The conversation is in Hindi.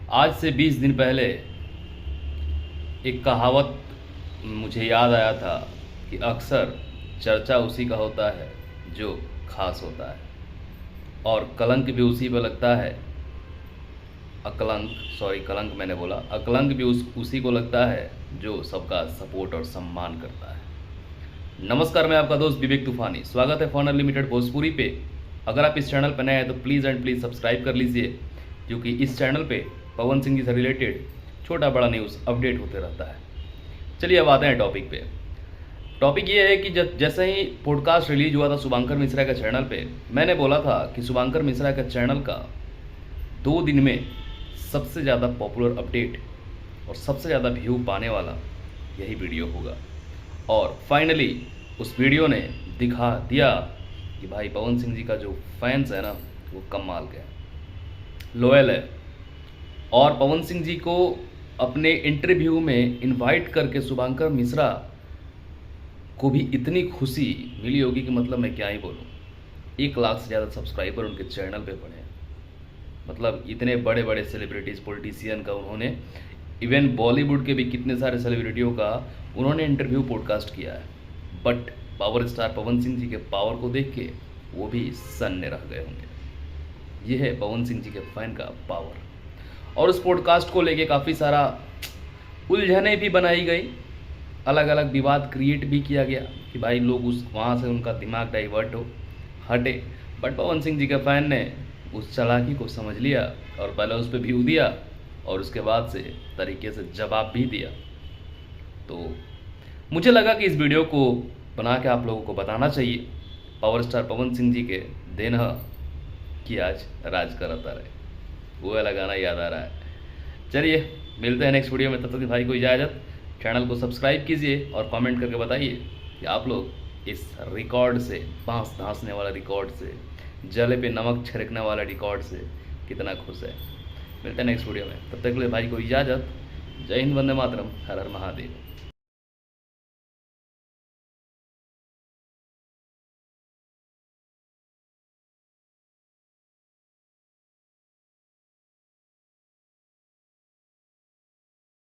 आज से 20 दिन पहले एक कहावत मुझे याद आया था कि अक्सर चर्चा उसी का होता है जो खास होता है, और कलंक भी उसी पर लगता है। कलंक मैंने बोला, अकलंक भी उसी को लगता है जो सबका सपोर्ट और सम्मान करता है। नमस्कार, मैं आपका दोस्त विवेक तूफानी। स्वागत है फन अनलिमिटेड भोजपुरी पे। अगर आप इस चैनल पर नए हैं तो प्लीज़ एंड प्लीज़ सब्सक्राइब कर लीजिए, क्योंकि इस चैनल पे पवन सिंह जी से रिलेटेड छोटा बड़ा न्यूज़ अपडेट होते रहता है। चलिए अब आते हैं टॉपिक पे। टॉपिक ये है कि जैसे ही पॉडकास्ट रिलीज हुआ था शुभांकर मिश्रा के चैनल पे, मैंने बोला था कि शुभांकर मिश्रा के चैनल का 2 दिन में सबसे ज़्यादा पॉपुलर अपडेट और सबसे ज़्यादा व्यू पाने वाला यही वीडियो होगा। और फाइनली उस वीडियो ने दिखा दिया कि भाई पवन सिंह जी का जो फैंस है ना, वो कमाल का है, लॉयल है। और पवन सिंह जी को अपने इंटरव्यू में इनवाइट करके शुभांकर मिश्रा को भी इतनी खुशी मिली होगी कि मतलब मैं क्या ही बोलूँ। 1 लाख से ज़्यादा सब्सक्राइबर उनके चैनल पे पड़े हैं। मतलब इतने बड़े बड़े सेलिब्रिटीज़, पॉलिटिशियन का उन्होंने, इवन बॉलीवुड के भी कितने सारे सेलिब्रिटियों का उन्होंने इंटरव्यू पॉडकास्ट किया है। But power star Pawan Singh ji के पावर को देख के वो भी सन्ने रह गए होंगे। ये है पवन सिंह जी के फैन का पावर। और उस पॉडकास्ट को लेके काफ़ी सारा उलझने भी बनाई गई, अलग अलग विवाद क्रिएट भी किया गया कि भाई लोग उस वहाँ से उनका दिमाग डाइवर्ट हटे। बट पवन सिंह जी के फैन ने उस चालाकी को समझ लिया और पहले उस पर व्यू दिया और उसके बाद से तरीके से जवाब भी दिया। तो मुझे लगा कि इस वीडियो को बना के आप लोगों को बताना चाहिए। पावर स्टार पवन सिंह जी के देन है कि आज राज करता रहे, वो वाला गाना याद आ रहा है। चलिए मिलते हैं नेक्स्ट वीडियो में, तब तक भाई को इजाज़त। चैनल को सब्सक्राइब कीजिए और कमेंट करके बताइए कि आप लोग इस रिकॉर्ड से, बांस धांसने वाला रिकॉर्ड से, जले पे नमक छिड़कने वाला रिकॉर्ड से कितना खुश है। मिलते हैं नेक्स्ट वीडियो में, तब तक के लिए भाई को इजाज़त। जय हिंद, वंदे मातरम, हर हर महादेव।